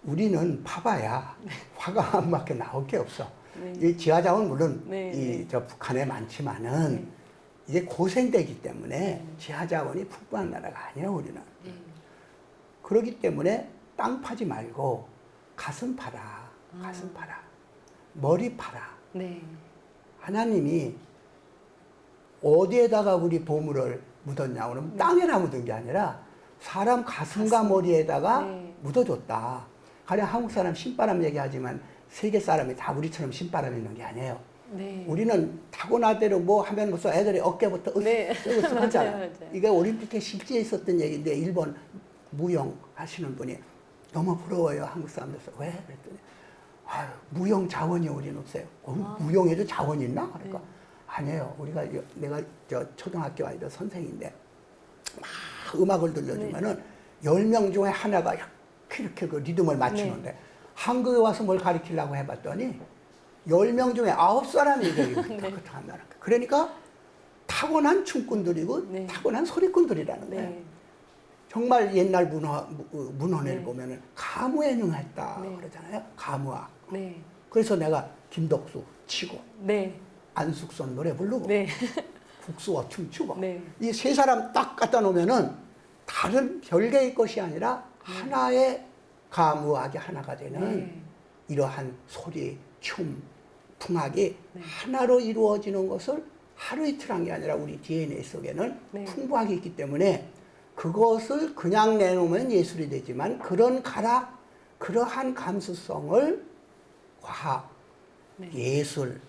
우리는 파봐야 화가 한 밖에 나올 게 없어. 이 지하자원 물론 저 북한에 많지만은 이게 고생되기 때문에 지하자원이 풍부한 나라가 아니에요, 우리는. 그렇기 때문에 땅 파지 말고 가슴 파라. 가슴 파라. 머리 파라. 하나님이 어디에다가 우리 보물을 묻었냐? 그러면 땅에다 묻은 게 아니라 사람 가슴과 머리에다가 묻어줬다. 가령 한국 사람 신바람 얘기하지만 세계 사람이 다 우리처럼 신바람 있는 게 아니에요. 우리는 타고나대로 뭐 하면 무슨 애들이 어깨부터 으쓱하잖아. 이게 올림픽에 실제 있었던 얘기인데 일본 무용 하시는 분이 너무 부러워요. 한국 사람들. 왜? 그랬더니 아유, 무용 자원이 우리는 없어요. 무용에도 자원이 있나? 그러니까 아니에요. 내가 저 초등학교 아이들 선생인데 막 음악을 들려주면은 10명 중에 하나가 이렇게 그 리듬을 맞추는데 한국에 와서 뭘 가르치려고 해봤더니 10명 중에 9사람이 이렇게 한다는 거예요. 그러니까 타고난 춤꾼들이고 타고난 소리꾼들이라는 거예요. 정말 옛날 문헌을 보면은 가무에 능했다 그러잖아요. 가무학. 그래서 내가 김덕수 치고 안숙선 노래 부르고 국수와 춤추고 이 세 사람 딱 갖다 놓으면은 다른 별개의 것이 아니라 하나의 가무학이 하나가 되는 이러한 소리, 춤, 풍악이 하나로 이루어지는 것을 하루 이틀 한 게 아니라 우리 DNA 속에는 풍부하게 있기 때문에 그것을 그냥 내놓으면 예술이 되지만 그러한 감수성을 과학, 예술,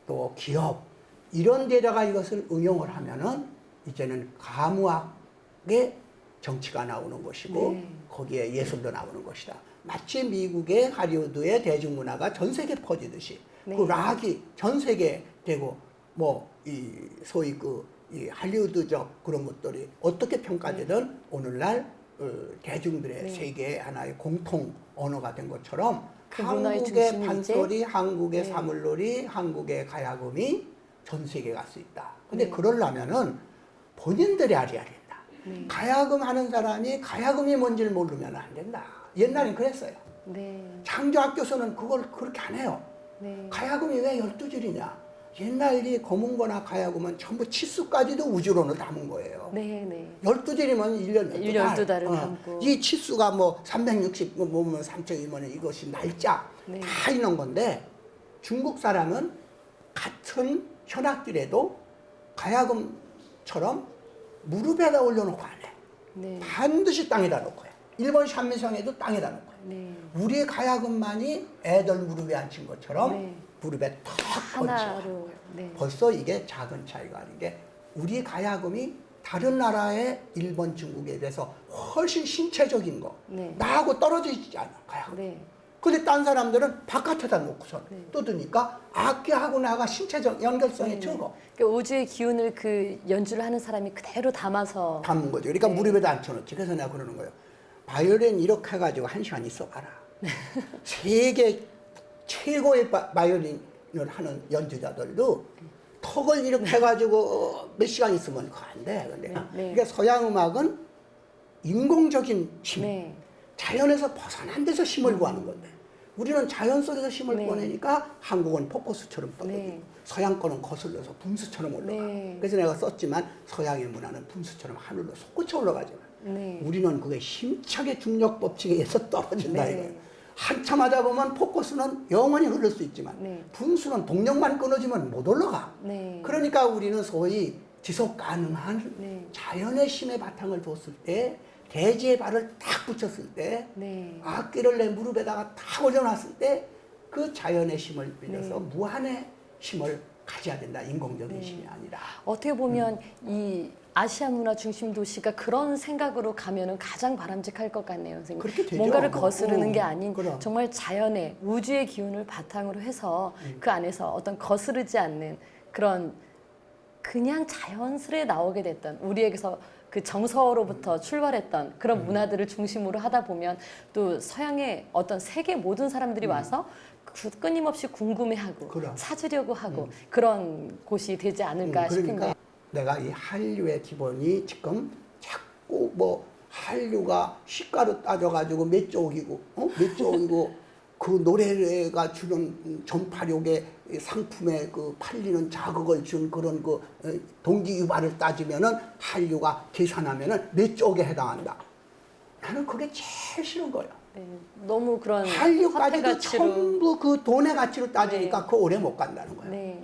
또 기업 이런 데다가 이것을 응용을 하면은 이제는 가무학의 정치가 나오는 것이고 거기에 예술도 나오는 것이다. 마치 미국의 할리우드의 대중문화가 전 세계에 퍼지듯이 그 락이 전 세계에 되고 뭐 이 소위 이 할리우드적 그런 것들이 어떻게 평가되든 오늘날 대중들의 세계의 하나의 공통 언어가 된 것처럼 한국의 판소리, 한국의 사물놀이, 한국의 가야금이 전 세계에 갈 수 있다. 근데 그러려면은 본인들이 알아야 된다. 가야금 하는 사람이 가야금이 뭔지를 모르면 안 된다. 옛날엔 그랬어요. 창조학교에서는 그걸 그렇게 안 해요. 가야금이 왜 12줄이냐? 옛날 검은거나 가야금은 전부 치수까지도 우주론을 담은 거예요. 12줄이면 1년 12달을 담고. 이 치수가 뭐 360, 뭐 3층이면 이것이 날짜 다 있는 건데 중국 사람은 같은 현악기라도 가야금처럼 무릎에다 올려놓고 안 해. 반드시 땅에다 놓고 해. 일본 샴미성에도 땅에다 놓고 해. 우리의 가야금만이 애들 무릎에 앉힌 것처럼 무릎에 턱 하나로. 네. 벌써 이게 작은 차이가 아닌 게 우리 가야금이 다른 나라의 일본, 중국에 비해서 훨씬 신체적인 거 네. 나하고 떨어져 있지 않아 가야금. 네. 근데 딴 사람들은 바깥에다 놓고서 네. 뜯으니까 악기하고 나가 신체적 연결성이 적어. 그러니까 우주의 기운을 그 연주를 하는 사람이 그대로 담아서 담은 거죠. 그러니까 네. 무릎에다 앉혀놓지. 그래서 내가 그러는 거예요. 바이올린 이렇게 해가지고 1시간 있어봐라. 세계 최고의 바이올린을 하는 연주자들도 턱을 이렇게 해가지고 몇 시간 있으면 그거 안 돼. 근데 네, 네. 그러니까 서양 음악은 인공적인 힘, 네. 자연에서 벗어난 데서 힘을 구하는 건데 우리는 자연 속에서 힘을 네. 구하니까 한국은 포커스처럼 떨어지고 네. 서양 거는 거슬러서 분수처럼 올라가. 네. 그래서 내가 썼지만 서양의 문화는 분수처럼 하늘로 솟구쳐 올라가지만 네. 우리는 그게 힘차게 중력 법칙에 의해서 떨어진다 네. 이거예요. 한참 하다 보면 포커스는 영원히 흐를 수 있지만 네. 분수는 동력만 끊어지면 못 올라가. 네. 그러니까 우리는 소위 지속 가능한 네. 자연의 힘의 바탕을 뒀을 때 대지의 발을 딱 붙였을 때 네. 악기를 내 무릎에다가 딱 올려놨을 때 그 자연의 힘을 빌려서 네. 무한의 힘을 가져야 된다. 인공적인 네. 힘이 아니라. 어떻게 보면 이 아시아 문화 중심 도시가 그런 생각으로 가면은 가장 바람직할 것 같네요, 선생님. 그렇게 되죠. 뭔가를 뭐, 거스르는 게 아닌 그럼. 정말 자연의 우주의 기운을 바탕으로 해서 그 안에서 어떤 거스르지 않는 그런 그냥 자연스레 나오게 됐던 우리에게서 그 정서로부터 출발했던 그런 문화들을 중심으로 하다 보면 또 서양의 어떤 세계 모든 사람들이 와서 끊임없이 궁금해하고 그럼. 찾으려고 하고 그런 곳이 되지 않을까 싶은데. 그러니까 내가 이 한류의 기본이 지금 자꾸 뭐 한류가 시가로 따져가지고 몇 쪽이고 몇 쪽이고 그 노래가 주는 전파력의 상품에 그 팔리는 자극을 준 그런 그 동기 유발을 따지면은 한류가 계산하면은 몇 쪽에 해당한다. 나는 그게 제일 싫은 거야. 네, 너무 그런 한류까지도 화폐 가치로. 전부 그 돈의 가치로 따지니까 네. 그 오래 못 간다는 거야. 네,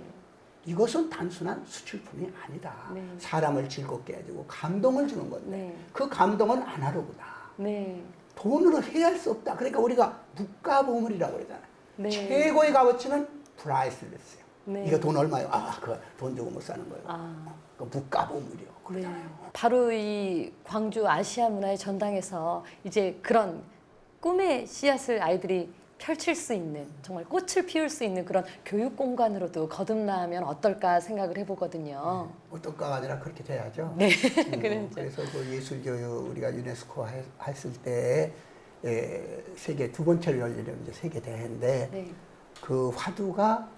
이것은 단순한 수출품이 아니다. 네. 사람을 즐겁게 해주고 감동을 주는 건데 네. 그 감동은 아날로그다. 네, 돈으로 해할 수 없다. 그러니까 우리가 물가보물이라고 그러잖아요. 네. 최고의 값어치는 프라이스레스요. 네. 이거 돈 얼마요? 아, 그거 돈 주고 못 사는 거예요. 아. 그 물가보물이요. 네. 그러잖아요. 바로 이 광주 아시아 문화의 전당에서 이제 그런 꿈의 씨앗을 아이들이 펼칠 수 있는 정말 꽃을 피울 수 있는 그런 교육 공간으로도 거듭나면 어떨까 생각을 해보거든요. 어떨까가 아니라 그렇게 돼야죠. 네, 그렇죠. 그래서 그 예술교육 우리가 유네스코 했을 때 세계 두 번째로 열리는 이제 세계 대회인데 네, 그 화두가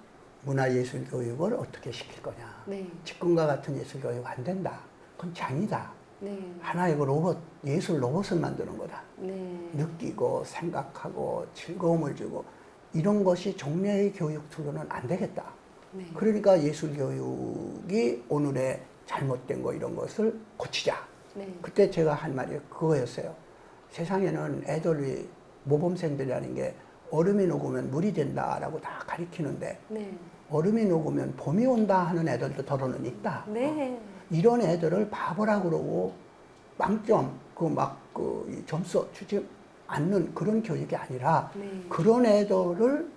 문화예술교육을 어떻게 시킬 거냐. 네, 직군과 같은 예술교육 안 된다. 그건 장이다. 네, 하나의 그 로봇, 예술 로봇을 만드는 거다. 네, 느끼고 생각하고 즐거움을 주고 이런 것이 종래의 교육 툴로는 안 되겠다. 네. 그러니까 예술교육이 오늘의 잘못된 거 이런 것을 고치자. 네. 그때 제가 한 말이 그거였어요. 세상에는 애들이 모범생들이라는 게 얼음이 녹으면 물이 된다라고 다 가리키는데 네, 얼음이 녹으면 봄이 온다 하는 애들도 더러는 있다. 네, 이런 애들을 바보라 그러고 빵점 점수 주지 않는 그런 교육이 아니라 네. 그런 애들을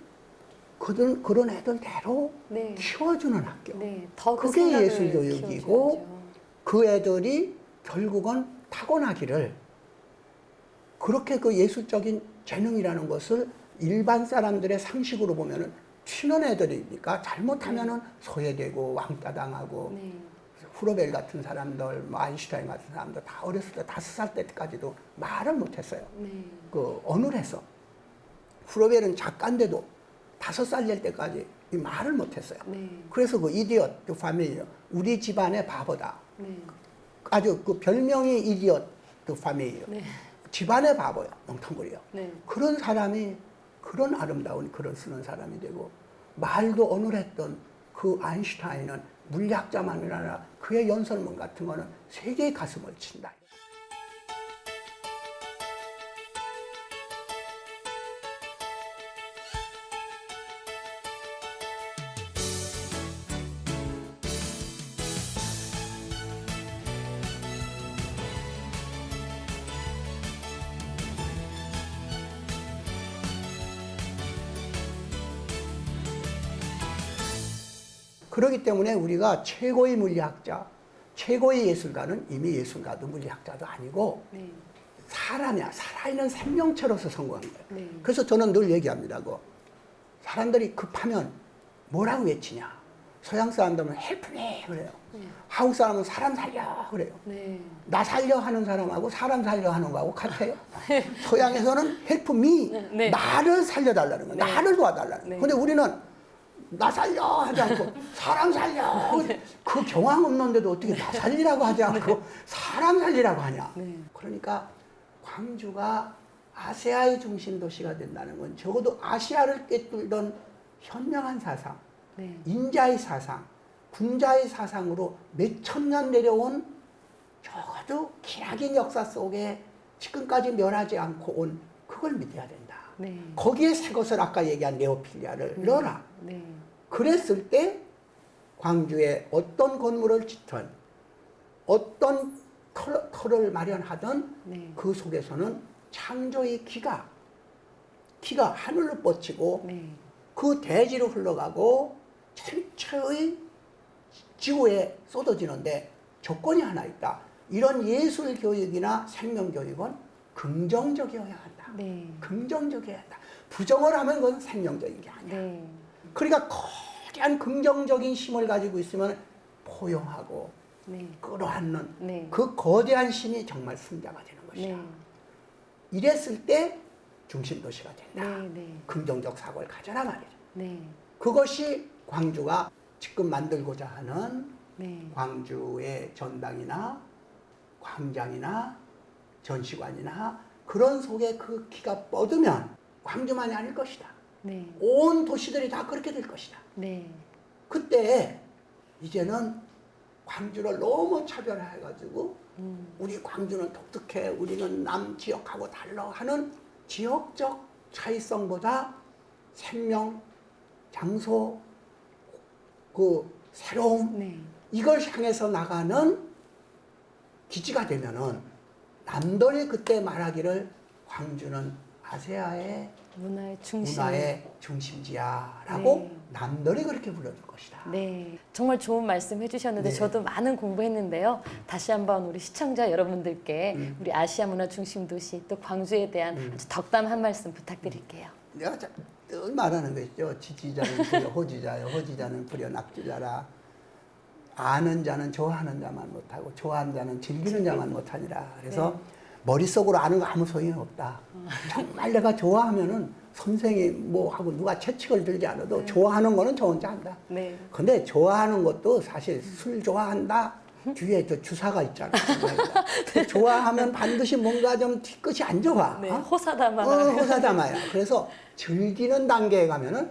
그런 애들대로 네. 키워주는 학교. 네, 더 그 그게 생각을 예술교육이고 키워줘야죠. 그 애들이 결국은 타고나기를 그렇게 그 예술적인 재능이라는 것을 일반 사람들의 상식으로 보면은 튀는 애들이니까 잘못하면은 소외되고 왕따 당하고 네, 후로벨 같은 사람들, 뭐 아인슈타인 같은 사람들 다 어렸을 때 5살 때까지도 말을 못했어요. 네, 그 어눌해서 후로벨은 작가인데도 5살 될 때까지 이 말을 못했어요. 네, 그래서 그 이디엇 그 파밀리요, 우리 집안의 바보다. 네, 아주 그 별명이 이디엇 그 파밀리요. 네, 집안의 바보야, 멍텅구리요. 네. 그런 사람이 그런 아름다운 글을 쓰는 사람이 되고 말도 어눌했던 그 아인슈타인은 물리학자만이 아니라 그의 연설문 같은 거는 세계의 가슴을 친다. 그렇기 때문에 우리가 최고의 물리학자, 최고의 예술가는 이미 예술가도 물리학자도 아니고 네. 사람이야. 살아있는 생명체로서 성공한 거예요. 네. 그래서 저는 늘 얘기합니다. 사람들이 급하면 뭐라고 외치냐. 서양 사람들은 help me 그래요. 네. 한국 사람은 사람 살려 그래요. 네. 나 살려 하는 사람하고 사람 살려 하는 거하고 같아요. 서양에서는 help me, 네. 나를 살려달라는 거예요. 네. 나를 도와달라는 거예요. 네. 근데 우리는 나 살려 하지 않고 사람 살려. 그 경황 없는데도 어떻게 나 살리라고 하지 않고 사람 살리라고 하냐. 네. 그러니까 광주가 아시아의 중심 도시가 된다는 건 적어도 아시아를 꿰뚫던 현명한 사상, 네. 인자의 사상, 군자의 사상으로 몇천 년 내려온 적어도 기나긴 역사 속에 지금까지 멸하지 않고 온 그걸 믿어야 된다. 네. 거기에 새 것을 아까 얘기한 네오필리아를 넣어라. 네. 그랬을 때 광주에 어떤 건물을 짓든 어떤 터를 마련하든 네. 그 속에서는 창조의 기가 하늘로 뻗치고 네. 그 대지로 흘러가고 전체의 지구에 쏟아지는데 조건이 하나 있다. 이런 예술 교육이나 생명 교육은 긍정적이어야 한다. 네. 긍정적이어야 한다. 부정을 하면 그건 생명적인 게 아니야. 네. 그러니까 거대한 긍정적인 힘을 가지고 있으면 포용하고 네. 끌어안는 네. 그 거대한 힘이 정말 승자가 되는 것이다. 네. 이랬을 때 중심도시가 된다. 네. 네. 긍정적 사고를 가져라 말이죠. 네. 그것이 광주가 지금 만들고자 하는 네. 광주의 전당이나 광장이나 전시관이나 그런 속에 그 기가 뻗으면 광주만이 아닐 것이다. 네. 온 도시들이 다 그렇게 될 것이다. 네. 그때 이제는 광주를 너무 차별해가지고 우리 광주는 독특해, 우리는 남 지역하고 달라 하는 지역적 차이성보다 생명, 장소, 그 새로움, 네. 이걸 향해서 나가는 기지가 되면은 남들이 그때 말하기를 광주는 아시아의 문화의 중심. 문화의 중심지야라고 네. 남들이 그렇게 불러줄 것이다. 네, 정말 좋은 말씀 해주셨는데 네. 저도 많은 공부했는데요. 다시 한번 우리 시청자 여러분들께 우리 아시아 문화 중심 도시 또 광주에 대한 아주 덕담 한 말씀 부탁드릴게요. 내가 늘 말하는 거 있죠. 지지자는 부려 호지자요. 호지자는 부려 낙지자라. 아는 자는 좋아하는 자만 못하고 좋아하는 자는 즐기는 자만 못하니라. 그래서 머릿속으로 아는 거 아무 소용이 없다. 정말 내가 좋아하면은 선생이 뭐 하고 누가 채찍을 들지 않아도 좋아하는 거는 저 혼자 한다. 네. 근데 좋아하는 것도 사실 술 좋아한다. 뒤에 저 주사가 있잖아. 그 좋아하면 반드시 뭔가 좀 뒤끝이 안 좋아. 네, 어? 호사다마. 호사다마야. 그래서 즐기는 단계에 가면은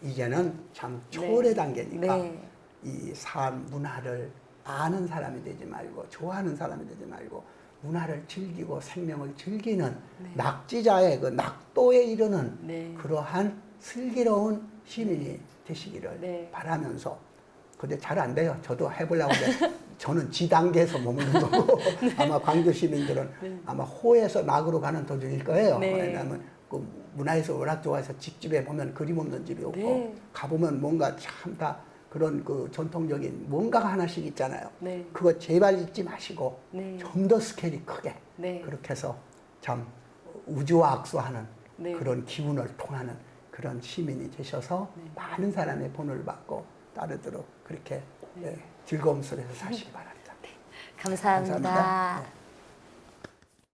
이제는 참 초월의 단계니까 네. 이 삶 문화를 아는 사람이 되지 말고 좋아하는 사람이 되지 말고 문화를 즐기고 생명을 즐기는 낙지자의 그 낙도에 이르는 네. 그러한 슬기로운 시민이 되시기를 네. 바라면서 근데 잘 안 돼요. 저도 해보려고 하는데 저는 지 단계에서 머무는 거고 아마 광주 시민들은 아마 호에서 낙으로 가는 도중일 거예요. 네. 왜냐하면 그 문화에서 워낙 좋아해서 집집에 보면 그림 없는 집이 없고 네. 가보면 뭔가 참 다 그런 그 전통적인 뭔가가 하나씩 있잖아요. 네. 그거 제발 잊지 마시고 네. 좀 더 스케일이 크게 네. 그렇게 해서 참 우주와 악수하는 네. 그런 기운을 통하는 그런 시민이 되셔서 많은 사람의 본을 받고 따르도록 그렇게 즐거움 속에서 사시기 바랍니다. 감사합니다. 감사합니다. 네.